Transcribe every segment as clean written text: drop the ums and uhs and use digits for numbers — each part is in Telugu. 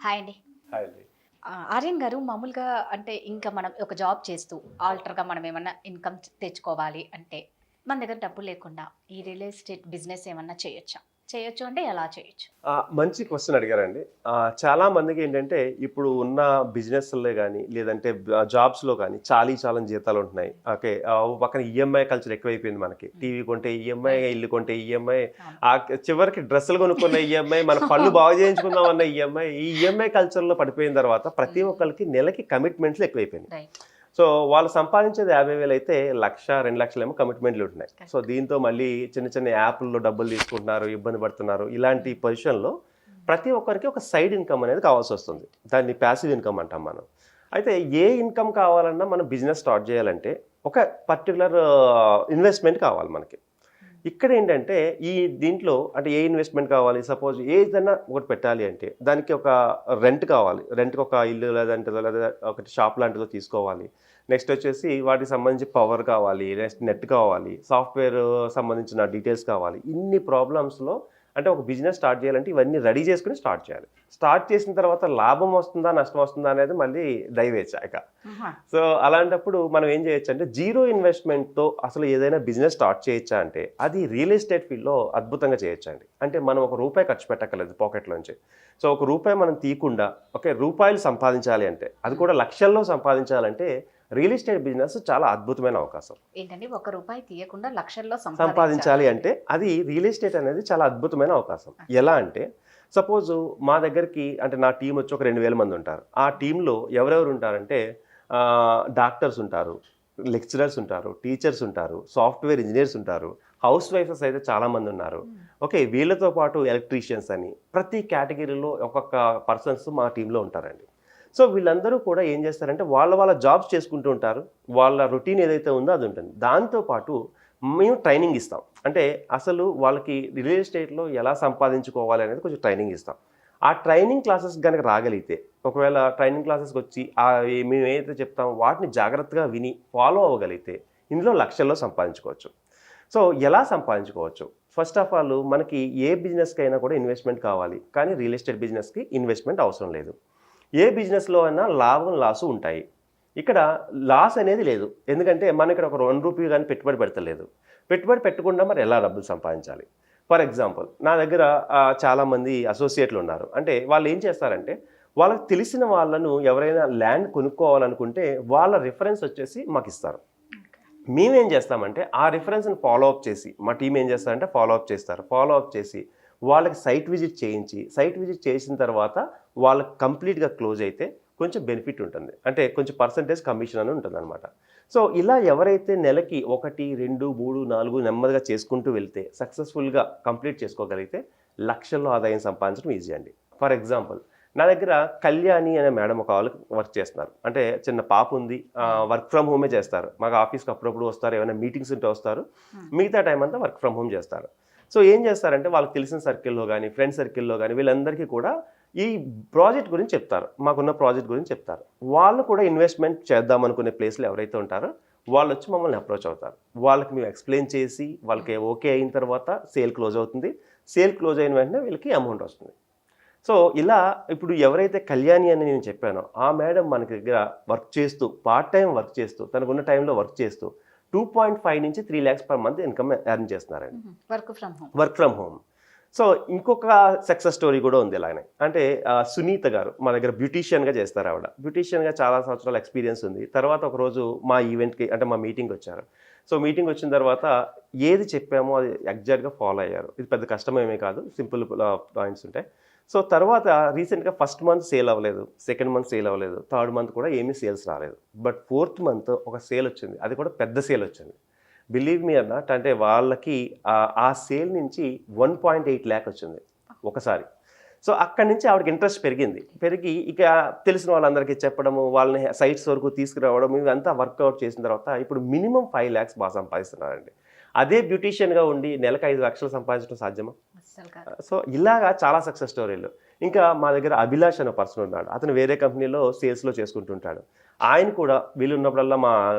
హాయ్ అండి. హాయ్ అండి. ఆర్యన్ గారు మామూలుగా అంటే ఇంకా మనం ఒక జాబ్ చేస్తూ ఆల్టర్‌గా మనం ఏమన్నా ఇన్‌కమ్ తెచ్చుకోవాలి అంటే, మన దగ్గర డబ్బులు లేకుండా ఈ రియల్ ఎస్టేట్ బిజినెస్ ఏమన్నా చేయొచ్చా? చేయొచ్చు అంటే ఎలా చేయొచ్చు? మంచి క్వెషన్ అడిగారండి. చాలా మందికేంటంటే ఇప్పుడు ఉన్న బిజినెస్‌ల్లో గాని, లేదంటే జాబ్స్‌లో గాని చాలీచాలని జీతాలుంటున్నాయి. ఓకే. ఓ పక్కన ఈఎంఐ కల్చర్ ఎక్కువైపోయింది మనకి. హ్మ్. టీవీ కొంటే ఈఎంఐ, రైట్. ఇల్లు కొంటే ఈఎంఐ, అవును. చివరికి డ్రెస్సులు కొనుక్కున్న ఈఎంఐ, మన పళ్ళు బాగు చేయించుకుందాం అన్న ఈఎంఐ. ఈ ఈఎంఐ కల్చర్‌లో పడిపోయిన తర్వాత ప్రతి హ్మ్. ఒక్కళ్ళకి నెలకి కమిట్మెంట్స్ ఎక్కువైపోయినాయి. రైట్. సో, వాళ్ళు సంపాదించేది 50,000 అయితే 1,00,000, 2,00,000 కమిట్మెంట్‌లు ఉంటున్నాయి. So, correct. దీంతో మళ్ళీ చిన్న చిన్న యాప్‌ల్లో డబ్బులు తీసుకుంటున్నారు, ఇబ్బంది పడుతున్నారు. ఇలాంటి పొజిషన్‌లో హ్మ్. ప్రతి ఒక్కరికి ఒక సైడ్ ఇన్‌కమ్ అనేది కావాల్సొస్తుంది. దాన్ని ప్యాసివ్ ఇన్‌కమ్ అంటాం మనం. అయితే ఏ ఇన్‌కమ్ కావాలన్నా మనం బిజినెస్ స్టార్ట్ చేయాలంటే ఒక పర్టిక్యులర్ ఇన్వెస్ట్‌మెంట్ కావాలి మనకి. ఇక్కడేంటంటే ఈ దీంట్లో అంటే ఏ ఇన్వెస్ట్‌మెంట్ కావాలి? సపోజ్ ఏదైనా ఒకటి పెట్టాలి అంటే దానికి ఒక రెంట్ కావాలి. రెంట్‌కి ఒక ఇల్లు లేదంటే లేదా ఒకటి షాప్ లాంటిదో తీసుకోవాలి. నెక్స్ట్ వచ్చేసి వాటికి సంబంధించి పవర్ కావాలి. నెక్స్ట్ నెట్ కావాలి. సాఫ్ట్‌వేర్ సంబంధించిన డీటెయిల్స్ కావాలి. ఇన్ని ప్రాబ్లమ్స్‌లో అంటే ఒక బిజినెస్ స్టార్ట్ చేయాలంటే ఇవన్నీ రెడీ చేసుకొని స్టార్ట్ చేయాలి. స్టార్ట్ చేసిన తర్వాత లాభం వస్తుందా? నష్టం వస్తుందా? అనేది మళ్ళీ దైవేచ్ఛ ఇక. ఆహా! సో, అలాంటప్పుడు మనం ఏం చేయొచ్చంటే జీరో ఇన్వెస్ట్‌మెంట్‌తో అసలు ఏదైనా బిజినెస్ స్టార్ట్ చేయొచ్చా అంటే అది రియల్ ఎస్టేట్ ఫీల్డ్‌లో అద్భుతంగా చేయొచ్చండి. అంటే మనం ఒక రూపాయి ఖర్చు పెట్టక్కర్లేదు పాకెట్‌లోంచి. సో, ఒక రూపాయి మనం తీయకుండా ఓకే. రూపాయలు సంపాదించాలి అంటే అది కూడా లక్షల్లో సంపాదించాలంటే రియల్ ఎస్టేట్ బిజినెస్ చాలా అద్భుతమైన అవకాశం. ఏంటండి ఒక్క రూపాయి తీయకుండా లక్షల్లో సంపాదించాలి సంపాదించాలి అంటే అంటే? అది రియల్ ఎస్టేట్ అనేది చాలా అద్భుతమైన అవకాశం. ఆ! ఎలా అంటే సపోజు మా దగ్గరికి అంటే నా టీమ్ వచ్చి ఒక 2,000 మంది ఉంటారు. ఆ టీమ్‌లో ఎవరెవరు ఉంటారంటే డాక్టర్స్ ఉంటారు, లెక్చరర్స్ ఉంటారు, టీచర్స్ ఉంటారు, సాఫ్ట్‌వేర్ ఇంజినీర్స్ ఉంటారు, హౌస్ వైఫ్స్ అయితే చాలామంది ఉన్నారు. హ్మ్. ఓకే. వీళ్ళతో పాటు ఎలక్ట్రీషియన్స్ అని ప్రతి కేటగిరీలో ఒక్కొక్క పర్సన్స్ మా టీమ్‌లో ఉంటారండి. సో, వీళ్ళందరూ కూడా ఏం చేస్తారంటే వాళ్ళ జాబ్స్ చేసుకుంటూ ఉంటారు. వాళ్ళ రొటీన్ ఏదైతే ఉందో అది ఉంటుంది. దాంతో పాటు మేము ట్రైనింగ్ ఇస్తాం. అంటే అసలు వాళ్ళకి రియల్ ఎస్టేట్‌లో ఎలా సంపాదించుకోవాలి అనేది కొంచెం ట్రైనింగ్ ఇస్తాం. ఆ ట్రైనింగ్ క్లాసెస్ గనక రాగలిగితే, ఒకవేళ ట్రైనింగ్ క్లాసెస్‌కొచ్చి మేము ఏదైతే చెప్తామో వాటిని జాగ్రత్తగా విని ఫాలో అవ్వగలిగితే ఇందులో లక్షల్లో సంపాదించుకోవచ్చు. సో, ఎలా సంపాదించుకోవచ్చు? ఫస్ట్ ఆఫ్ ఆల్ మనకి ఏ బిజినెస్‌కైనా కూడా ఇన్వెస్ట్‌మెంట్ కావాలి. కానీ రియల్ ఎస్టేట్ బిజినెస్‌కి ఇన్వెస్ట్‌మెంట్ అవసరం లేదు. ఏ బిజినెస్‌లో అయినా లాభం, లాసు ఉంటాయి. ఇక్కడ లాస్ అనేది లేదు. ఎందుకంటే మనం ఇక్కడ ఒక రూ. 1 గాని పెట్టుబడి పెడతలేదు. పెట్టుబడి పెట్టకుండా మరి ఎలా డబ్బులు సంపాదించాలి? ఫర్ ఎగ్జాంపుల్ నా దగ్గర చాలామంది అసోసియేట్‌లు ఉన్నారు. అంటే వాళ్ళు ఏం చేస్తారంటే వాళ్ళకి తెలిసిన వాళ్ళను ఎవరైనా ల్యాండ్ కొనుక్కోవాలనుకుంటే వాళ్ళ రిఫరెన్స్ వచ్చేసి మాకిస్తారు. ఓకే. మేమేం చేస్తామంటే ఆ రిఫరెన్స్‌ని ఫాలో అప్ చేసి మా టీమ్ ఏం చేస్తారంటే ఫాలో అప్ చేస్తారు. ఫాలో అప్ చేసి వాళ్ళకి సైట్ విజిట్ చేయించి, సైట్ విజిట్ చేసిన తర్వాత వాళ్ళకి కంప్లీట్‌గా క్లోజ్ అయితే కొంచెం బెనిఫిట్ ఉంటుంది. అంటే కొంచెం పర్సెంటేజ్ కమిషన్ అని ఉంటుందన్నమాట. సో, ఇలా ఎవరైతే నెలకి 1, 2, 3, 4 నెమ్మదిగా చేసుకుంటూ వెళ్తే సక్సెస్‌ఫుల్‌గా కంప్లీట్ చేసుకోగలిగితే లక్షల్లో ఆదాయం సంపాదించడం ఈజీ అండి. ఫర్ ఎగ్జాంపుల్ నా దగ్గర కళ్యాణి అనే మేడం ఒక ఆళ్ళు వర్క్ చేస్తున్నారు. అంటే చిన్న పాప ఉంది. వర్క్ ఫ్రమ్ హోమే చేస్తారు. మాకు ఆఫీస్‌కి అప్పుడప్పుడు వస్తారు. ఏమైనా మీటింగ్స్ ఉంటే వస్తారు. హ్మ్. మిగతా టైం అంతా వర్క్ ఫ్రమ్ హోమ్ చేస్తారు. సో, ఏం చేస్తారంటే వాళ్ళకి తెలిసిన సర్కిల్‌లో గాని, ఫ్రెండ్ సర్కిల్‌లో గాని వీళ్ళందరికీ కూడా ఈ ప్రాజెక్ట్ గురించి చెప్తారు. మాకున్న ప్రాజెక్ట్ గురించి చెప్తారు. వాళ్ళు కూడా ఇన్వెస్ట్‌మెంట్ చేద్దాం అనుకునే ప్లేస్‌లో ఎవరైతే ఉంటారో వాళ్ళొచ్చి మమ్మల్ని అప్రోచ్ అవుతారు. వాళ్ళకి మేము ఎక్స్‌ప్లెయిన్ చేసి వాళ్ళకి ఓకే అయిన తర్వాత సేల్ క్లోజ్ అవుతుంది. సేల్ క్లోజ్ అయిన వెంటనే వీళ్ళకి అమౌంట్ వస్తుంది. సో, ఇలా ఇప్పుడు ఎవరైతే కళ్యాణి అని నేను చెప్పానో ఆ మేడం మన దగ్గర వర్క్ చేస్తూ పార్ట్ టైమ్ వర్క్ చేస్తూ తనకున్న టైంలో వర్క్ చేస్తూ 2.5 నుంచి 3 lakhs per month income earn చేస్తున్నారండి. హుహు. Work from home. Work from home. So, ఇంకొక సక్సెస్ స్టోరీ కూడా ఉంది ఇలానే. అంటే సునీత గారు మా దగ్గర బ్యూటీషియన్‌గా చేస్తారావిడ. బ్యూటీషియన్‌గా చాలా సంవత్సరాల ఎక్స్‌పీరియన్స్ ఉంది. తర్వాత ఒకరోజు మా ఈవెంట్‌కి అంటే మా మీటింగ్‌కొచ్చారు. సో, మీటింగ్‌కొచ్చిన తర్వాత ఏది చెప్పామో అది ఎగ్జాక్ట్‌గా ఫాలో అయ్యారు. ఇది పెద్ద కష్టమేమీ కాదు. సింపుల్ పాయింట్స్ ఉంటాయి. సో, తర్వాత రీసెంట్‌గా ఫస్ట్ మంత్ సేల్ అవ్వలేదు. సెకండ్ మంత్ సేల్ అవ్వలేదు. థర్డ్ మంత్ కూడా ఏమీ సేల్స్ రాలేదు. బట్ ఫోర్త్ మంత్ ఒక సేల్ వచ్చింది. అది కూడా పెద్ద సేల్ వచ్చింది. బిలీవ్ మీ ఆర్ నాట్ అంటే వాళ్ళకి ఆ సేల్ నుంచి 1.8 లాక్ వచ్చింది ఒకసారి. సో, అక్కడి నుంచి ఆవిడకి ఇంట్రెస్ట్ పెరిగింది. పెరిగి ఇక తెలిసిన వాళ్ళందరికీ చెప్పడము, వాళ్ళని సైట్స్ వరకు తీసుకురావడం ఇవంతా వర్కౌట్ చేసిన తర్వాత ఇప్పుడు మినిమమ్ 5 లాక్స్ బాగా సంపాదిస్తున్నారండి. అదే బ్యూటీషియన్‌గా ఉండి నెలకు 5 లక్షలు సంపాదించడం సాధ్యమా? అస్సలు కాదు. సో, ఇలాగా చాలా సక్సెస్ స్టోరీలు. ఇంకా మా దగ్గర అభిలాష్ అనే పర్సన్ ఉన్నాడు. అతను వేరే కంపెనీలో సేల్స్‌లో చేసుకుంటుంటాడు. ఆయన కూడా వీలున్నప్పుడల్లా మా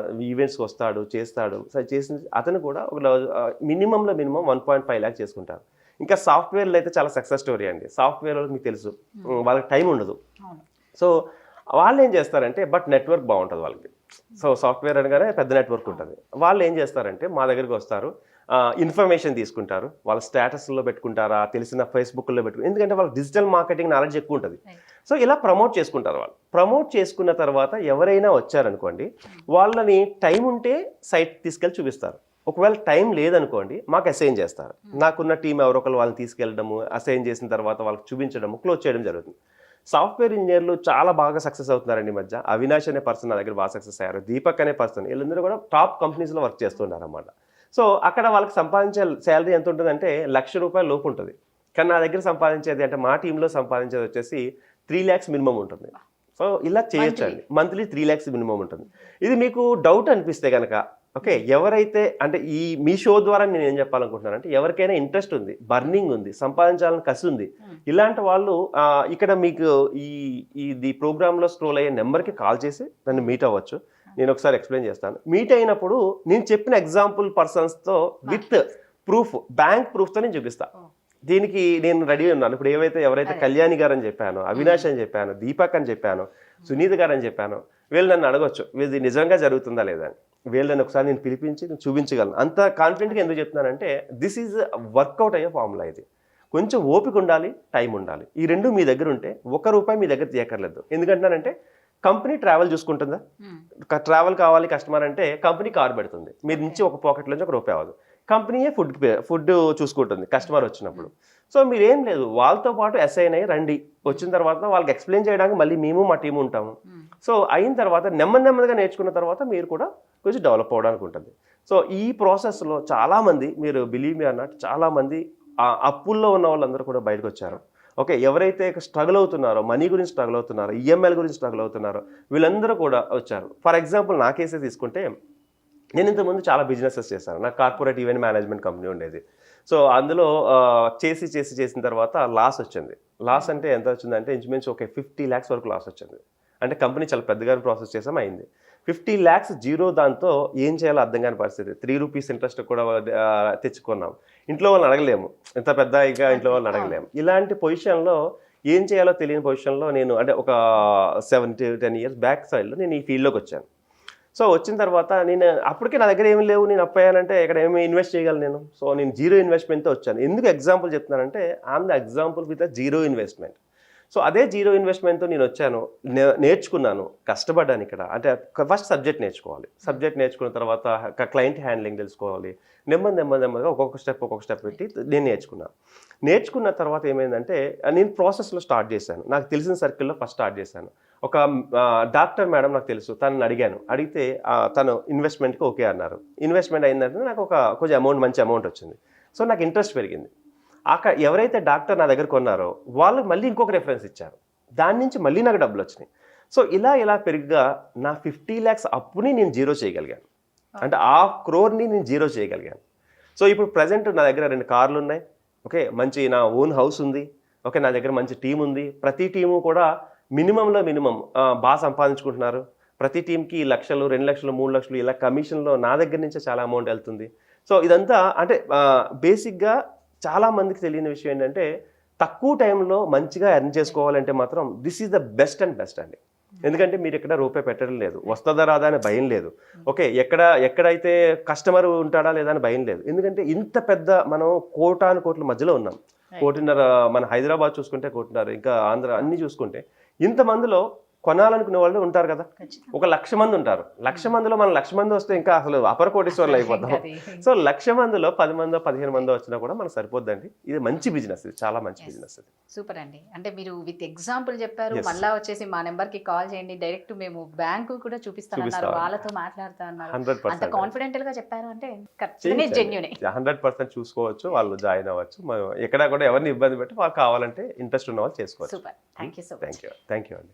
ఈవెంట్స్‌కి వస్తాడు, చేస్తాడు. సో, చేసిన అతను కూడా మినిమమ్‌లో మినిమమ్ 1.5 లాక్ చేసుకుంటారు. ఇంకా సాఫ్ట్వేర్లో అయితే చాలా సక్సెస్ స్టోరీ అండి. సాఫ్ట్వేర్ వాళ్ళకి మీకు తెలుసు, వాళ్ళకి టైం ఉండదు. సో వాళ్ళు ఏం చేస్తారంటే బట్ నెట్వర్క్ బాగుంటుంది వాళ్ళకి. సో సాఫ్ట్వేర్ అనగానే పెద్ద నెట్వర్క్ ఉంటుంది. వాళ్ళు ఏం చేస్తారంటే మా దగ్గరికి వస్తారు, ఇన్ఫర్మేషన్ తీసుకుంటారు, వాళ్ళ స్టేటస్లో పెట్టుకుంటారా, తెలిసిన ఫేస్బుక్లో పెట్టుకుంటారు, ఎందుకంటే వాళ్ళకి డిజిటల్ మార్కెటింగ్ నాలెడ్జ్ ఎక్కువ ఉంటుంది. సో ఇలా ప్రమోట్ చేసుకుంటారు. వాళ్ళు ప్రమోట్ చేసుకున్న తర్వాత ఎవరైనా వచ్చారనుకోండి, వాళ్ళని టైం ఉంటే సైట్ తీసుకెళ్ళి చూపిస్తారు. ఒకవేళ టైం లేదనుకోండి మాకు అసైన్ చేస్తారు. నాకున్న టీం ఎవరొకరు వాళ్ళని తీసుకెళ్ళడము, అసైన్ చేసిన తర్వాత వాళ్ళకి చూపించడము, క్లోజ్ చేయడం జరుగుతుంది. సాఫ్ట్వేర్ ఇంజనీర్లు చాలా బాగా సక్సెస్ అవుతున్నారండి ఈ మధ్య. అవినాష్ అనే పర్సన్ నా దగ్గర బాగా సక్సెస్ అయ్యారు, దీపక్ అనే పర్సన్, వీళ్ళందరూ కూడా టాప్ కంపెనీస్లో వర్క్ చేస్తున్నారు అన్నమాట. సో అక్కడ వాళ్ళకి సంపాదించే శాలరీ ఎంత ఉంటుందంటే ₹1,00,000 లోపు ఉంటుంది. కానీ నా దగ్గర సంపాదించేది అంటే మా టీంలో సంపాదించేది వచ్చేసి 3 lakhs మినిమం ఉంటుంది. సో ఇలా చేయొచ్చండి, మంత్లీ 3 lakhs మినిమం ఉంటుంది. ఇది మీకు డౌట్ అనిపిస్తే కనుక ఓకే, ఎవరైతే అంటే ఈ మీ షో ద్వారా నేను ఏం చెప్పాలనుకుంటున్నానంటే ఎవరికైనా ఇంట్రెస్ట్ ఉంది, బర్నింగ్ ఉంది, సంపాదించాలని కసి ఉంది, ఇలాంటి వాళ్ళు ఇక్కడ మీకు ఈ ప్రోగ్రాంలో స్క్రోల్ అయ్యే నెంబర్కి కాల్ చేసి నన్ను మీట్ అవ్వచ్చు. నేను ఒకసారి ఎక్స్ప్లెయిన్ చేస్తాను. మీట్ అయినప్పుడు నేను చెప్పిన ఎగ్జాంపుల్ పర్సన్స్తో విత్ ప్రూఫ్, బ్యాంక్ ప్రూఫ్తో నేను చూపిస్తాను. దీనికి నేను రెడీ ఉన్నాను. ఇప్పుడు ఎవరైతే కళ్యాణి గారు అని చెప్పాను, అవినాష్ అని చెప్పాను, దీపక్ అని చెప్పాను, సునీత గారు అని చెప్పాను, వీళ్ళు నన్ను అడగొచ్చు ఇది నిజంగా జరుగుతుందా లేదా అని. వీళ్ళని ఒకసారి నేను పిలిపించి నేను చూపించగలను. అంత కాన్ఫిడెంట్గా ఎందుకు చెప్తున్నానంటే దిస్ ఈజ్ వర్కౌట్ అయ్యే ఫార్ములా. ఇది కొంచెం ఓపిక ఉండాలి, టైం ఉండాలి. ఈ రెండు మీ దగ్గర ఉంటే ₹1 మీ దగ్గర తీయక్కర్లేదు. ఎందుకంటున్నానంటే కంపెనీ ట్రావెల్ చూసుకుంటుందా, ట్రావెల్ కావాలి కస్టమర్ అంటే కంపెనీ కారు పెడుతుంది, మీరు నుంచి ఒక పాకెట్లోంచి ₹1 అవ్వదు. కంపెనీయే ఫుడ్ చూసుకుంటుంది కస్టమర్ వచ్చినప్పుడు. సో మీరేం లేదు, వాళ్ళతో పాటు అసైన్ అయ్యి రండి. వచ్చిన తర్వాత వాళ్ళకి ఎక్స్ప్లెయిన్ చేయడానికి మళ్ళీ మేము మా టీము ఉంటాము. సో అయిన తర్వాత నెమ్మదిగా నేర్చుకున్న తర్వాత మీరు కూడా కొంచెం డెవలప్ అవ్వడానికి ఉంటుంది. సో ఈ ప్రాసెస్లో చాలామంది, మీరు బిలీవ్ మీ అన్నట్టు చాలామంది అప్పుల్లో ఉన్న వాళ్ళందరూ కూడా బయటకు వచ్చారు. ఓకే, ఎవరైతే స్ట్రగుల్ అవుతున్నారో, మనీ గురించి స్ట్రగుల్ అవుతున్నారో, ఈఎంఐల గురించి స్ట్రగుల్ అవుతున్నారో వీళ్ళందరూ కూడా వచ్చారు. ఫర్ ఎగ్జాంపుల్ నా కేసే తీసుకుంటే నేను ఇంతకుముందు చాలా బిజినెసెస్ చేశాను. నాకు కార్పొరేట్ ఈవెంట్ మేనేజ్మెంట్ కంపెనీ ఉండేది. సో అందులో చేసిన తర్వాత లాస్ వచ్చింది. లాస్ అంటే ఎంత వచ్చిందంటే ఇంచుమించు ఒక 50 lakhs వరకు లాస్ వచ్చింది. అంటే కంపెనీ చాలా పెద్దగా ప్రాసెస్ చేసాం, అయింది. 50 lakhs జీరో. దాంతో ఏం చేయాలో అర్థం కాని పరిస్థితి. ₹3 ఇంట్రెస్ట్ కూడా తెచ్చుకున్నాం. ఇంట్లో వాళ్ళని అడగలేము, ఎంత పెద్ద ఇంకా ఇంట్లో వాళ్ళని అడగలేము. ఇలాంటి పొజిషన్లో ఏం చేయాలో తెలియని పొజిషన్లో నేను అంటే ఒక 7 to 10 years బ్యాక్ సైడ్లో నేను ఈ ఫీల్డ్లోకి వచ్చాను. సో వచ్చిన తర్వాత నేను అప్పటికే నా దగ్గర ఏమి లేవు, నేను అప్పయ్యానంటే ఇక్కడ ఏమి ఇన్వెస్ట్ చేయగలను నేను. సో నేను జీరో ఇన్వెస్ట్మెంట్తో వచ్చాను. ఎందుకు ఎగ్జాంపుల్ చెప్తున్నానంటే I'm the example with zero investment. So అదే జీరో ఇన్వెస్ట్మెంట్తో నేను వచ్చాను, నేర్చుకున్నాను, కష్టపడ్డాను. ఇక్కడ అంటే ఫస్ట్ సబ్జెక్ట్ నేర్చుకోవాలి. సబ్జెక్ట్ నేర్చుకున్న తర్వాత క్లయింట్ హ్యాండ్లింగ్ తెలుసుకోవాలి. నెమ్మదిగా ఒక్కొక్క స్టెప్ పెట్టి నేను నేర్చుకున్న తర్వాత ఏమైందంటే నేను ప్రాసెస్లో స్టార్ట్ చేశాను. నాకు తెలిసిన సర్కిల్లో ఫస్ట్ స్టార్ట్ చేశాను. ఒక డాక్టర్ మేడం నాకు తెలుసు, తనని అడిగితే తను ఇన్వెస్ట్మెంట్కి ఓకే అన్నారు. ఇన్వెస్ట్మెంట్ అయిందంటే నాకు కొంచెం మంచి అమౌంట్ వచ్చింది. సో నాకు ఇంట్రెస్ట్ పెరిగింది. ఎవరైతే డాక్టర్ నా దగ్గర కొన్నారో వాళ్ళు మళ్ళీ ఇంకొక రెఫరెన్స్ ఇచ్చారు, దాని నుంచి మళ్ళీ నాకు డబ్బులు వచ్చినాయి. సో ఇలా పెరిగ్గా నా 50 lakhs అప్పుని నేను జీరో చేయగలిగాను. అంటే ½ crore నేను జీరో చేయగలిగాను. సో ఇప్పుడు ప్రజెంట్ నా దగ్గర 2 కార్లు ఉన్నాయి. ఓకే, మంచి నా ఓన్ హౌస్ ఉంది. ఓకే, నా దగ్గర మంచి టీం ఉంది. ప్రతి టీము కూడా మినిమం బాగా సంపాదించుకుంటున్నారు. ప్రతి టీంకి 1,00,000, 2,00,000, 3,00,000 ఇలా కమిషన్లో నా దగ్గర నుంచే చాలా అమౌంట్ వెళ్తుంది. సో ఇదంతా అంటే బేసిక్గా చాలా మందికి తెలియని విషయం ఏంటంటే తక్కువ టైంలో మంచిగా ఎర్న్ చేసుకోవాలంటే మాత్రం దిస్ ఈజ్ ద బెస్ట్ అండి. ఎందుకంటే మీరు ఎక్కడ రూపాయి పెట్టడం లేదు, వస్తుందా రాదా అని భయం లేదు. ఓకే, ఎక్కడైతే కస్టమర్ ఉంటాడా లేదా అని భయం లేదు. ఎందుకంటే ఇంత పెద్ద మనం కోట్ల మధ్యలో ఉన్నాం. 1.5 మన హైదరాబాద్ చూసుకుంటే 1.5, ఇంకా ఆంధ్ర అన్ని చూసుకుంటే ఇంతమందిలో కొనాలనుకునే వాళ్ళు ఉంటారు కదా. ఒక 1,00,000 మంది ఉంటారు. 1,00,000 మందిలో మనం 1,00,000 మంది వస్తే ఇంకా అసలు అపర కోటీశ్వర్లు అయిపోతాం. సో 1,00,000 మందిలో 10 మందో 15 మందో వచ్చినా కూడా మనకు సరిపోద్దండి. ఇది మంచి బిజినెస్, ఇది చాలా మంచి బిజినెస్. సూపర్ అండి. అంటే మీరు విత్ ఎగ్జాంపుల్ చెప్పారు. మళ్ళా వచ్చేసి మా నెంబర్కి కాల్ చేయండి, డైరెక్ట్ మేము బ్యాంకు కూడా చూపిస్తామన్నారు, వాళ్ళతో మాట్లాడుతా అన్నారు. 100% కాన్ఫిడెంట్ గా చెప్పారు అంటే ఖచ్చితంగా జెన్యూనే. 100% చూసుకోవచ్చు, వాళ్ళు జాయిన్ అవ్వచ్చు. ఎక్కడ కూడా ఎవరిని ఇబ్బంది పెట్టి వాళ్ళు కావాలంటే ఇంట్రెస్ట్ ఉన్న వాళ్ళు చేసుకోవచ్చు. Super, thank you so much. Thank you అండి.